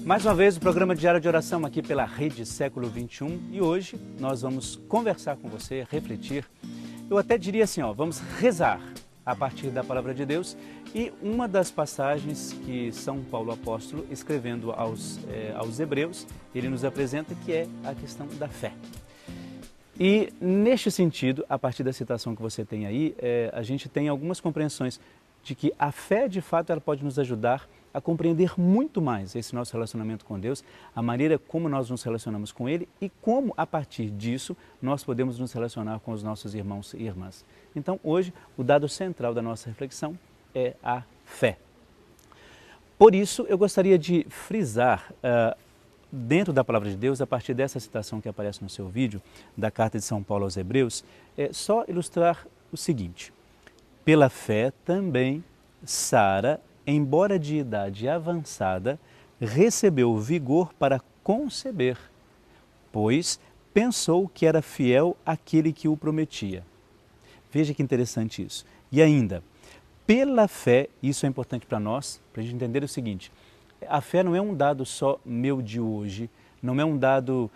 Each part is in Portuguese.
Mais uma vez o programa Diário de Oração aqui pela Rede Século XXI e hoje nós vamos conversar com você, refletir, eu até diria assim, vamos rezar a partir da Palavra de Deus e uma das passagens que São Paulo Apóstolo, escrevendo aos Hebreus, ele nos apresenta que é a questão da fé. E neste sentido, a partir da citação que você tem aí, a gente tem algumas compreensões de que a fé de fato ela pode nos ajudar a compreender muito mais esse nosso relacionamento com Deus, a maneira como nós nos relacionamos com Ele e como, a partir disso, nós podemos nos relacionar com os nossos irmãos e irmãs. Então, hoje, o dado central da nossa reflexão é a fé. Por isso, eu gostaria de frisar, dentro da Palavra de Deus, a partir dessa citação que aparece no seu vídeo, da Carta de São Paulo aos Hebreus, só ilustrar o seguinte: pela fé também Sara, embora de idade avançada, recebeu vigor para conceber, pois pensou que era fiel aquele que o prometia. Veja que interessante isso. E ainda, pela fé, isso é importante para nós, para a gente entender o seguinte: a fé não é um dado só meu de hoje, não é um dado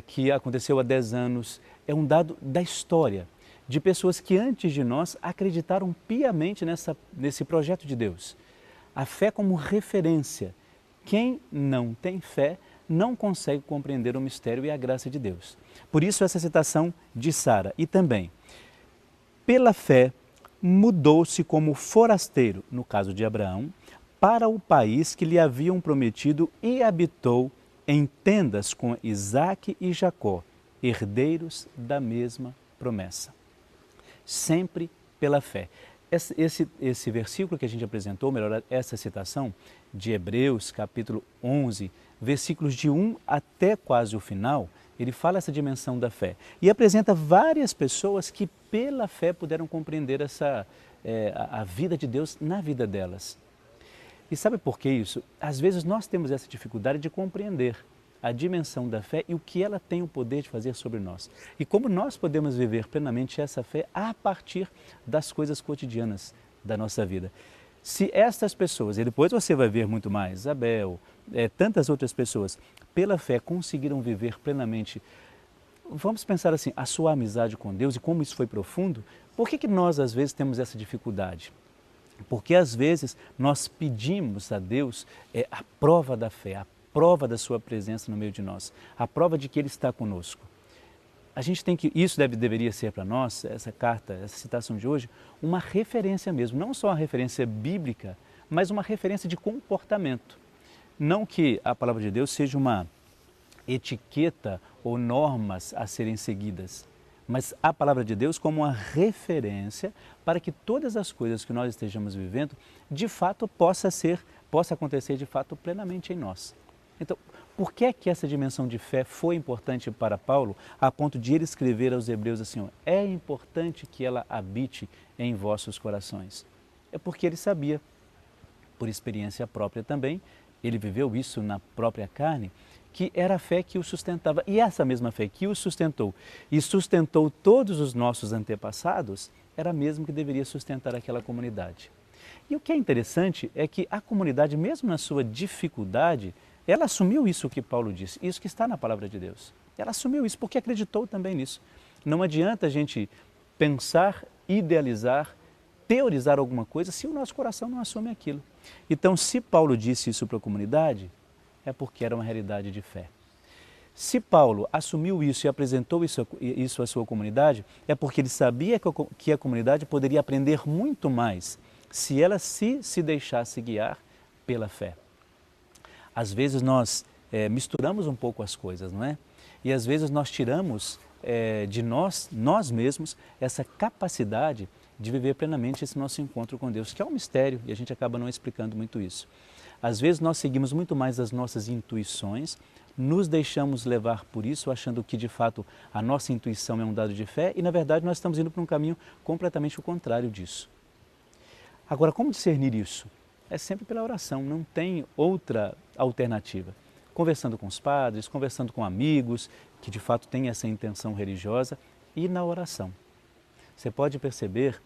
que aconteceu há 10 anos, é um dado da história, de pessoas que antes de nós acreditaram piamente nesse projeto de Deus. A fé como referência. Quem não tem fé não consegue compreender o mistério e a graça de Deus. Por isso essa citação de Sara. E também, pela fé, mudou-se como forasteiro, no caso de Abraão, para o país que lhe haviam prometido e habitou em tendas com Isaque e Jacó, herdeiros da mesma promessa. Sempre pela fé. Esse versículo que a gente apresentou, melhor, essa citação de Hebreus, capítulo 11, versículos de 1 até quase o final, ele fala essa dimensão da fé e apresenta várias pessoas que pela fé puderam compreender a vida de Deus na vida delas. E sabe por que isso? Às vezes nós temos essa dificuldade de compreender a dimensão da fé e o que ela tem o poder de fazer sobre nós. E como nós podemos viver plenamente essa fé a partir das coisas cotidianas da nossa vida. Se estas pessoas, e depois você vai ver muito mais, Isabel, tantas outras pessoas, pela fé conseguiram viver plenamente, vamos pensar assim, a sua amizade com Deus e como isso foi profundo, por que nós às vezes temos essa dificuldade? Porque às vezes nós pedimos a Deus a prova da fé, a prova da sua presença no meio de nós, a prova de que Ele está conosco. A gente tem que, isso deveria ser para nós, essa carta, essa citação de hoje, uma referência mesmo, não só uma referência bíblica, mas uma referência de comportamento. Não que a palavra de Deus seja uma etiqueta ou normas a serem seguidas, mas a palavra de Deus como uma referência para que todas as coisas que nós estejamos vivendo, de fato possa acontecer de fato plenamente em nós. Então, por que é que essa dimensão de fé foi importante para Paulo, a ponto de ele escrever aos Hebreus assim, é importante que ela habite em vossos corações? É porque ele sabia, por experiência própria também, ele viveu isso na própria carne, que era a fé que o sustentava. E essa mesma fé que o sustentou e sustentou todos os nossos antepassados, era a mesma que deveria sustentar aquela comunidade. E o que é interessante é que a comunidade, mesmo na sua dificuldade, ela assumiu isso que Paulo disse, isso que está na palavra de Deus. Ela assumiu isso porque acreditou também nisso. Não adianta a gente pensar, idealizar, teorizar alguma coisa se o nosso coração não assume aquilo. Então, se Paulo disse isso para a comunidade, é porque era uma realidade de fé. Se Paulo assumiu isso e apresentou isso à sua comunidade, é porque ele sabia que a comunidade poderia aprender muito mais se ela se deixasse guiar pela fé. Às vezes nós misturamos um pouco as coisas, não é? E às vezes nós tiramos de nós mesmos, essa capacidade de viver plenamente esse nosso encontro com Deus, que é um mistério e a gente acaba não explicando muito isso. Às vezes nós seguimos muito mais as nossas intuições, nos deixamos levar por isso, achando que de fato a nossa intuição é um dado de fé e na verdade nós estamos indo para um caminho completamente o contrário disso. Agora, como discernir isso? É sempre pela oração, não tem outra alternativa. Conversando com os padres, conversando com amigos que de fato têm essa intenção religiosa e na oração. Você pode perceber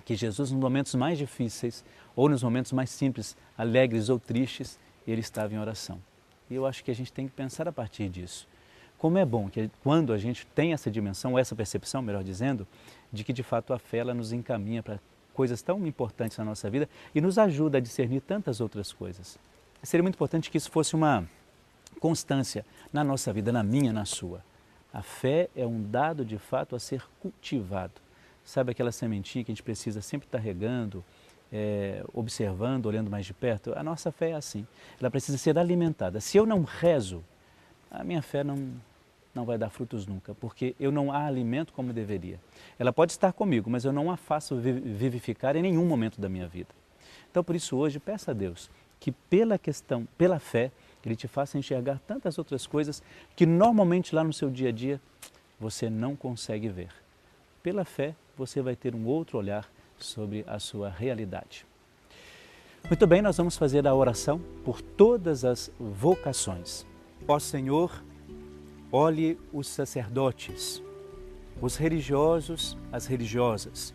que Jesus, nos momentos mais difíceis ou nos momentos mais simples, alegres ou tristes, ele estava em oração. E eu acho que a gente tem que pensar a partir disso. Como é bom que quando a gente tem essa dimensão, ou essa percepção, melhor dizendo, de que de fato a fé ela nos encaminha para coisas tão importantes na nossa vida e nos ajuda a discernir tantas outras coisas. Seria muito importante que isso fosse uma constância na nossa vida, na minha, na sua. A fé é um dado de fato a ser cultivado. Sabe aquela sementinha que a gente precisa sempre estar regando, observando, olhando mais de perto? A nossa fé é assim, ela precisa ser alimentada. Se eu não rezo, a minha fé não vai dar frutos nunca, porque eu não a alimento como deveria. Ela pode estar comigo, mas eu não a faço vivificar em nenhum momento da minha vida. Então, por isso, hoje, peça a Deus que pela fé, Ele te faça enxergar tantas outras coisas que normalmente lá no seu dia a dia você não consegue ver. Pela fé, você vai ter um outro olhar sobre a sua realidade. Muito bem, nós vamos fazer a oração por todas as vocações. Ó Senhor, olhe os sacerdotes, os religiosos, as religiosas,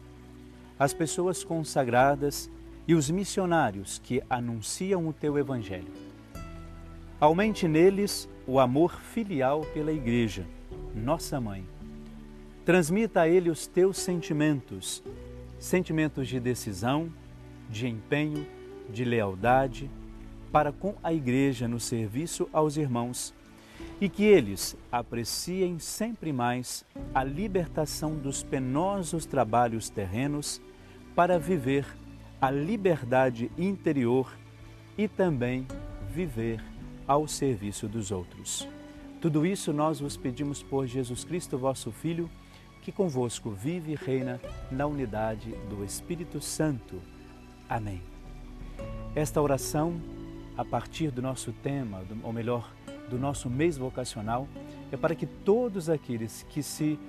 as pessoas consagradas e os missionários que anunciam o Teu Evangelho. Aumente neles o amor filial pela Igreja, nossa Mãe. Transmita a ele os Teus sentimentos, sentimentos de decisão, de empenho, de lealdade, para com a Igreja no serviço aos irmãos, e que eles apreciem sempre mais a libertação dos penosos trabalhos terrenos para viver a liberdade interior e também viver ao serviço dos outros. Tudo isso nós vos pedimos por Jesus Cristo, vosso Filho, que convosco vive e reina na unidade do Espírito Santo. Amém. Esta oração, a partir do nosso tema, ou melhor, do nosso mês vocacional, é para que todos aqueles que se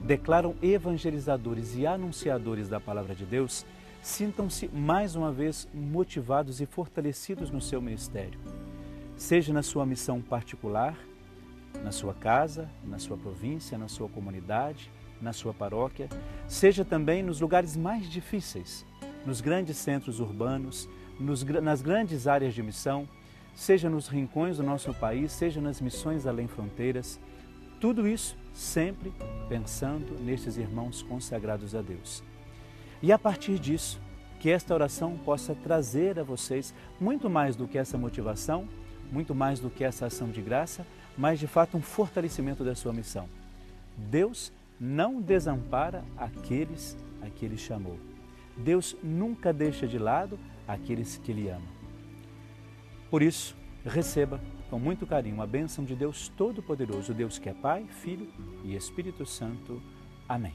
declaram evangelizadores e anunciadores da Palavra de Deus sintam-se mais uma vez motivados e fortalecidos no seu ministério, seja na sua missão particular, na sua casa, na sua província, na sua comunidade, na sua paróquia, seja também nos lugares mais difíceis, nos grandes centros urbanos, nas grandes áreas de missão, seja nos rincões do nosso país, seja nas missões além fronteiras, tudo isso sempre pensando nestes irmãos consagrados a Deus. E a partir disso, que esta oração possa trazer a vocês muito mais do que essa motivação, muito mais do que essa ação de graça, mas de fato um fortalecimento da sua missão. Deus não desampara aqueles a que Ele chamou. Deus nunca deixa de lado aqueles que Ele ama. Por isso, receba com muito carinho a bênção de Deus Todo-Poderoso, Deus que é Pai, Filho e Espírito Santo. Amém.